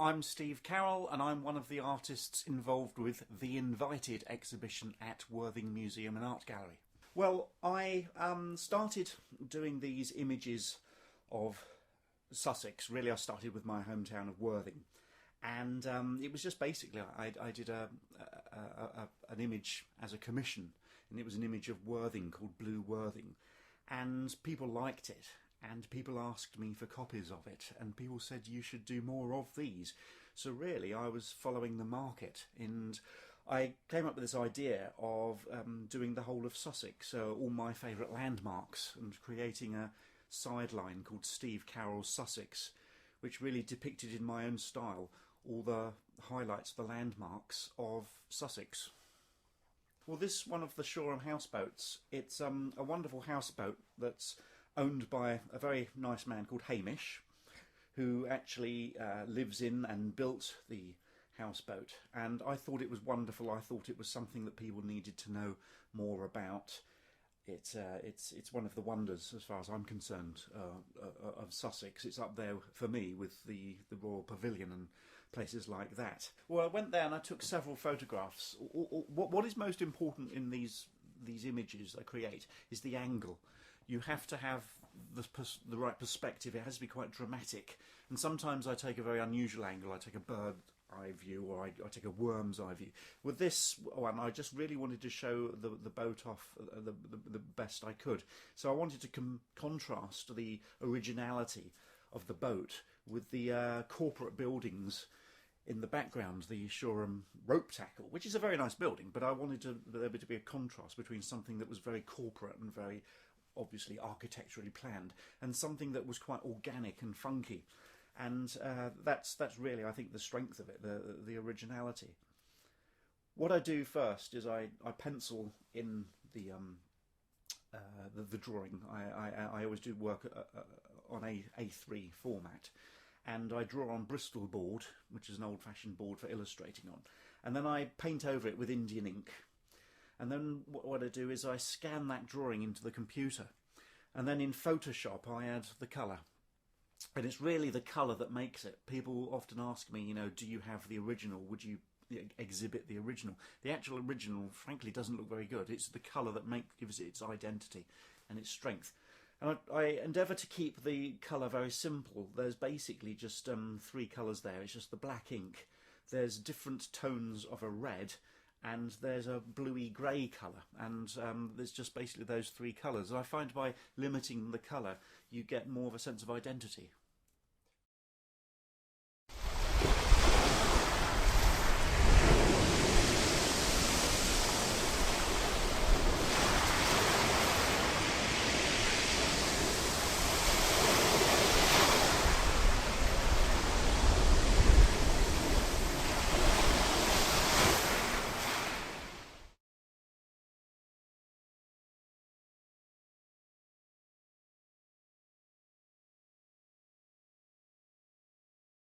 I'm Steve Carroll, and I'm one of the artists involved with the Invited exhibition at Worthing Museum and Art Gallery. Well, I started doing these images of Sussex. Really, I started with my hometown of Worthing, and it was just basically I did an image as a commission, and it was an image of Worthing called Blue Worthing, and people liked it. And people asked me for copies of it, and people said you should do more of these. So really I was following the market, and I came up with this idea of doing the whole of Sussex, so all my favourite landmarks, and creating a sideline called Steve Carroll's Sussex, which really depicted in my own style all the highlights, the landmarks of Sussex. Well, this one of the Shoreham houseboats, it's a wonderful houseboat that's owned by a very nice man called Hamish, who actually lives in and built the houseboat. And I thought it was wonderful. I thought it was something that people needed to know more about. It's one of the wonders, as far as I'm concerned, of Sussex. It's up there for me with the Royal Pavilion and places like that. Well, I went there and I took several photographs. What is most important in these images I create is the angle. You have to have the right perspective. It has to be quite dramatic. And sometimes I take a very unusual angle. I take a bird eye view, or I take a worm's eye view. With this one, I just really wanted to show the boat off the best I could. So I wanted to contrast the originality of the boat with the corporate buildings in the background, the Shoreham rope tackle, which is a very nice building, but I wanted there to be a contrast between something that was very corporate and very obviously architecturally planned, and something that was quite organic and funky. And that's really, I think, the strength of it, the originality. What I do first is I pencil in the drawing. I always do work on A3 format, and I draw on Bristol board, which is an old-fashioned board for illustrating on, and then I paint over it with Indian ink. And then what I do is I scan that drawing into the computer, and then in Photoshop I add the colour. And it's really the colour that makes it. People often ask me, do you have the original? Would you exhibit the original? The actual original, frankly, doesn't look very good. It's the colour that gives it its identity and its strength. And I endeavour to keep the colour very simple. There's basically just three colours there. It's just the black ink. There's different tones of a red, and there's a bluey grey colour, and there's just basically those three colours. And I find by limiting the colour you get more of a sense of identity.